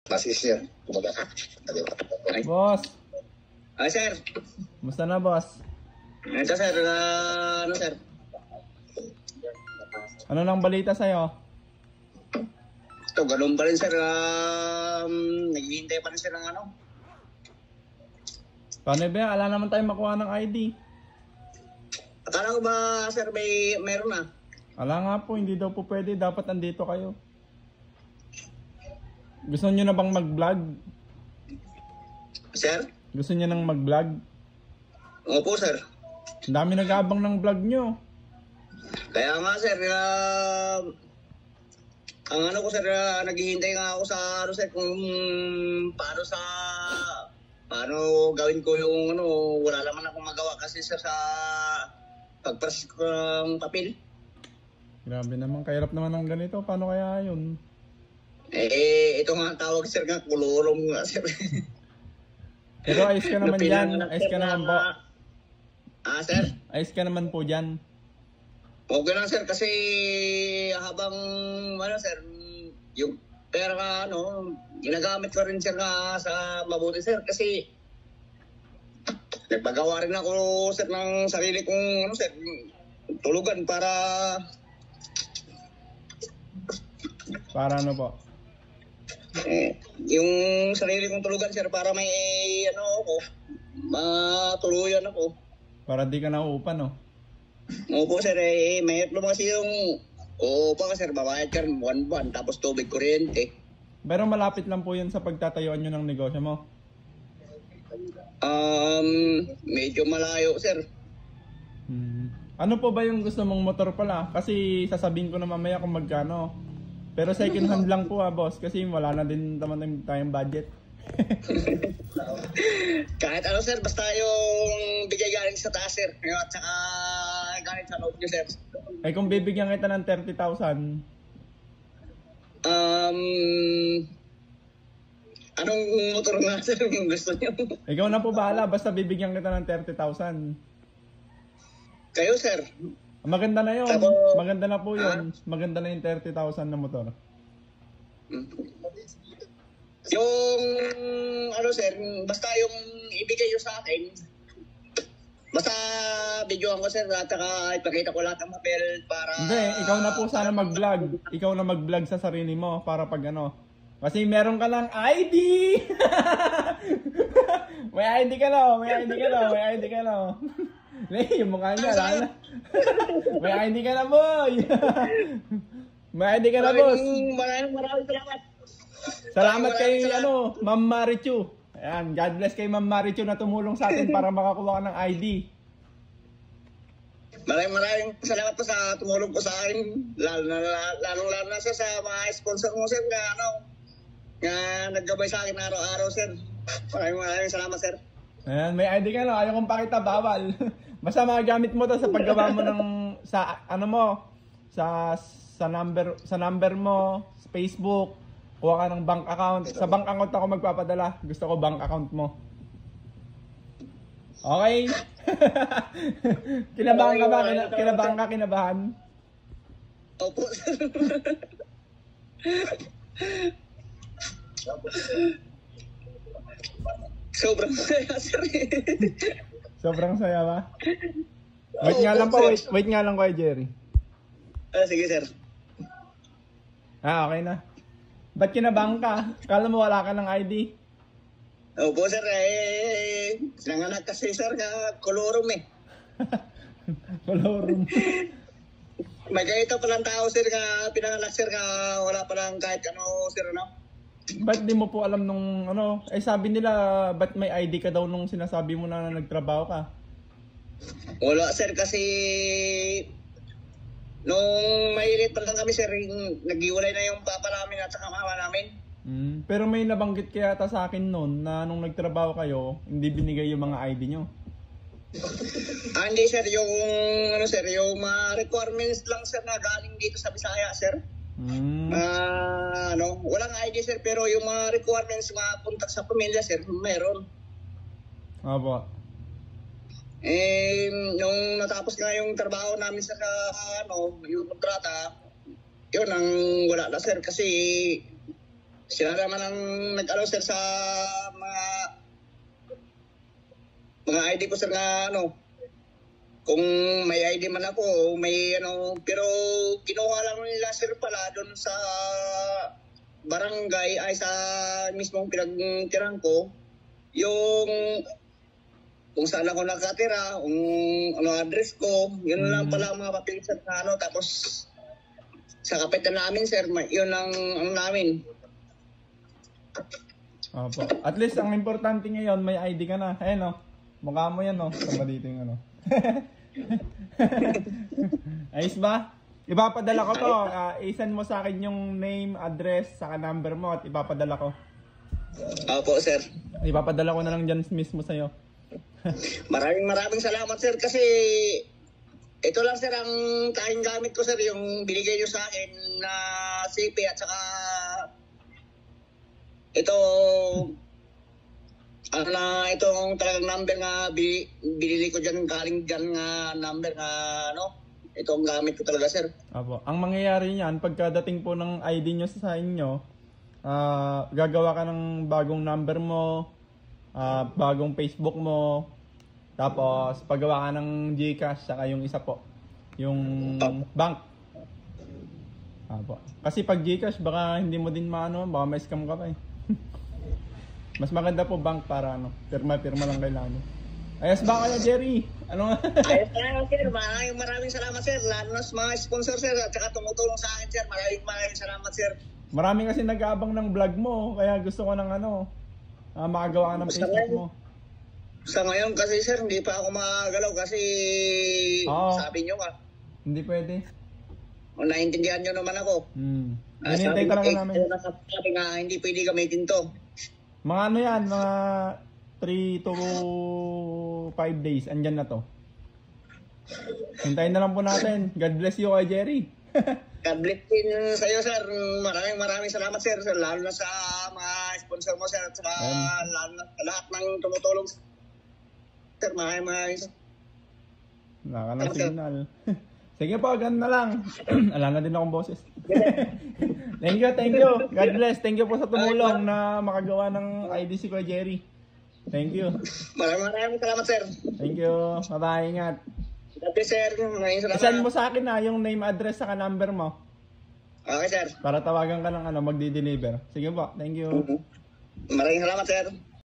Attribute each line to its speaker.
Speaker 1: basis niya. Kumbaga.
Speaker 2: Boss,
Speaker 3: Ay, sir.
Speaker 2: musta na boss?
Speaker 3: Ito, sir. Ano, sir?
Speaker 2: Ano nang balita sa'yo?
Speaker 3: Ito, ganun pa rin, sir. Naghihintay pa rin, sir, ng ano.
Speaker 2: Paano ba yan? Ala naman tayo makuha ng ID.
Speaker 3: Akala ko ba, sir, meron na?
Speaker 2: Ala nga po, hindi daw po pwede. Dapat andito kayo. Gusto nyo na bang mag-vlog?
Speaker 3: Sir?
Speaker 2: Gusto nyo nang mag-vlog?
Speaker 3: Opo, sir.
Speaker 2: Ang dami nag-aabang ng vlog nyo.
Speaker 3: Kaya nga, sir, ang ano ko, sir, naghihintay nga ako sa, ano, sir, kung paano gawin ko yung, ano, wala naman akong magawa kasi, sir, sa pagpress ko ng papel.
Speaker 2: Grabe naman, kahirap naman ng ganito. Paano kaya yun?
Speaker 3: Ito nga ang tawag, sir, nga, kulurong nga, sir.
Speaker 2: Pero ayos ka naman dyan. Ayos ka naman po.
Speaker 3: Sir?
Speaker 2: Ayos ka naman po dyan.
Speaker 3: Okay lang, sir, kasi habang, ano, sir, yung pera nga, ano, ginagamit ko rin, sir, nga sa mabuti, sir, kasi nagpagawa rin ako, sir, ng sarili kong, ano, sir, tulugan para
Speaker 2: Para ano po?
Speaker 3: Yung sarili kong tulugan, sir, para may, ano, ako, matuluyan ako.
Speaker 2: Para di ka nauupan, no?
Speaker 3: Opo, sir, may problema kasi yung upa ka, sir, babayad ka rin buwan-buwan, tapos tubig, kuryente.
Speaker 2: Pero malapit lang po yun sa pagtatayuan nyo ng negosyo mo.
Speaker 3: Medyo malayo, sir.
Speaker 2: Ano po ba yung gusto mong motor pala? Kasi sasabihin ko na mamaya kung magkano. Pero second hand lang po boss. Kasi wala na din naman tayong budget.
Speaker 3: Kahit ano, sir, basta yung bigay galing sa taas, sir. At saka galing sa loob nyo, sir.
Speaker 2: Eh kung bibigyan kita ng 30,000.
Speaker 3: Anong motor nga, sir, yung gusto nyo?
Speaker 2: Ikaw na po bahala. Basta bibigyan kita ng 30,000.
Speaker 3: Kayo, sir.
Speaker 2: Maganda na yun.
Speaker 3: Tapos,
Speaker 2: Maganda na po yun. Maganda na yung 30,000 na motor.
Speaker 3: Yung, ano, sir, basta yung ibigay nyo sa akin, basta videoan ko, sir, at saka ipakita ko lahat ng papel para...
Speaker 2: Hindi, ikaw na po sana mag-vlog. Ikaw na mag-vlog sa sarili mo para pag ano. Kasi meron ka lang ID! May ID ka na, may ID ka na, may ID ka na. Yung mukha niya, lala. May ID ka na, boy! May ID ka na, boss!
Speaker 3: Maraming salamat.
Speaker 2: Salamat kay, Ma'am Marichu. Ayan, God bless kay Ma'am Marichu na tumulong sa atin para makakuha ka ng ID.
Speaker 3: Maraming salamat po sa tumulong po sa akin. Lalo na sir, sa mga sponsor mo, sir, nga naggabay sa akin araw-araw, sir. Maraming salamat, sir.
Speaker 2: Ayan, may ID ka na. Ayaw kong pakita, bawal. Basta magagamit mo to sa paggawa mo ng, sa number mo, sa Facebook, kuha ka ng bank account. Sa bank account ako magpapadala. Gusto ko bank account mo. Okay? Kinabahan ka ba? Kinabahan?
Speaker 3: Opo, sir. Sobrang saya, sir.
Speaker 2: Sobrang saya ba? Wait nga lang Kuya Jerry.
Speaker 3: Sige, sir.
Speaker 2: Okay na. Ba't kinabahan ka? Kala mo wala ka ng ID?
Speaker 3: Opo, sir, sinanganak kasi, sir, kolorum
Speaker 2: Kolorum.
Speaker 3: May ganito palang tao, sir, pinanganak, sir, wala palang kahit ano, sir,
Speaker 2: Ba't di mo po alam nung sabi nila, ba't may ID ka daw nung sinasabi mo na nagtrabaho ka?
Speaker 3: Wala, sir, kasi nung mahilit pa lang kami, sir, nag-iwalay na yung papa namin at saka mama namin.
Speaker 2: Pero may nabanggit kaya yata sa akin noon na nung nagtrabaho kayo, hindi binigay yung mga ID nyo.
Speaker 3: Hindi, sir, yung yung mga requirements lang, sir, na galing dito sa Bisaya, sir. Walang ID, sir, pero yung mga requirements mapunta sa pamilya, sir, meron.
Speaker 2: Opo.
Speaker 3: Nung natapos nga yung trabaho namin sa yung kontrata, yun ang wala na, sir, kasi Sila naman ang nag-allow sir sa mga ID ko sir nga ano. Kung may ID man ako, may ano, pero kinuha lang nila sir pala doon sa barangay ay sa mismong pinagtirang ko, yung kung saan ako nakatira, kung ano address ko, yun lang pala ang mga papel sir na ano, tapos sa kapitan namin sir, yun ang ano namin.
Speaker 2: Opo. At least ang importante ngayon, may ID ka na. Ayan o. Mukha mo yan o. Tama dito yung ano. Ayos ba? Ipapadala ko to. I-send mo sa akin yung name, address, saka number mo at ipapadala ko.
Speaker 3: Opo sir.
Speaker 2: Ipapadala ko na lang dyan mismo sa'yo.
Speaker 3: Maraming salamat sir kasi ito lang sir ang tanging gamit ko sir, yung binigay nyo sa akin na CP at saka ito itong talagang number nga binili ko dyan, galing dyan nga number nga ano, ito ang gamit ko talaga sir.
Speaker 2: Apo. Ang mangyayari niyan, pagkadating po ng ID nyo sa inyo, gagawa ka ng bagong number mo, bagong Facebook mo, tapos paggawa ka ng GCash, saka yung isa po, yung bank. Apo. Kasi pag GCash, baka hindi mo din maano, baka may scam ka pa eh. Mas maganda po bank para ano, pirma lang kailangan. Ayos ba kaya Jerry? Ano nga?
Speaker 3: Ayos na sir, maraming salamat sir, lalo na sa mga sponsor sir at saka tumutulong sa akin sir, maraming salamat sir.
Speaker 2: Marami kasi nag-aabang ng vlog mo, kaya gusto ko ng ano, makagawa ka ng Facebook mo.
Speaker 3: Sa ngayon kasi sir, hindi pa ako magalaw kasi sabi nyo nga.
Speaker 2: Hindi pwede.
Speaker 3: Naintindihan nyo naman ako.
Speaker 2: Hinintay talaga namin.
Speaker 3: Sabi nga, hindi pwede gamitin to.
Speaker 2: Mga ano yan, mga 3 to 5 days, andyan na to. Hintayin na lang po natin. God bless you kay Jerry.
Speaker 3: God bless din sa'yo sir. Maraming salamat sir. Lalo na sa mga sponsor mo sir. At saka lalo na sa lahat ng tumutulong sir. Maraming
Speaker 2: Wala ka ng signal. Sige po, ganun na lang. Ala na din akong boses. Thank you. God bless. Thank you po sa tumulong na makagawa ng ID si Kuya Jerry. Thank you.
Speaker 3: Maraming salamat sir.
Speaker 2: Thank you. Bye-bye. Ingat.
Speaker 3: God bless sir. Maraming salamat.
Speaker 2: Isan mo sa akin na yung name, address, saka number mo.
Speaker 3: Okay sir.
Speaker 2: Para tawagan ka ng magdi-deliver. Sige po. Thank you.
Speaker 3: Maraming salamat sir.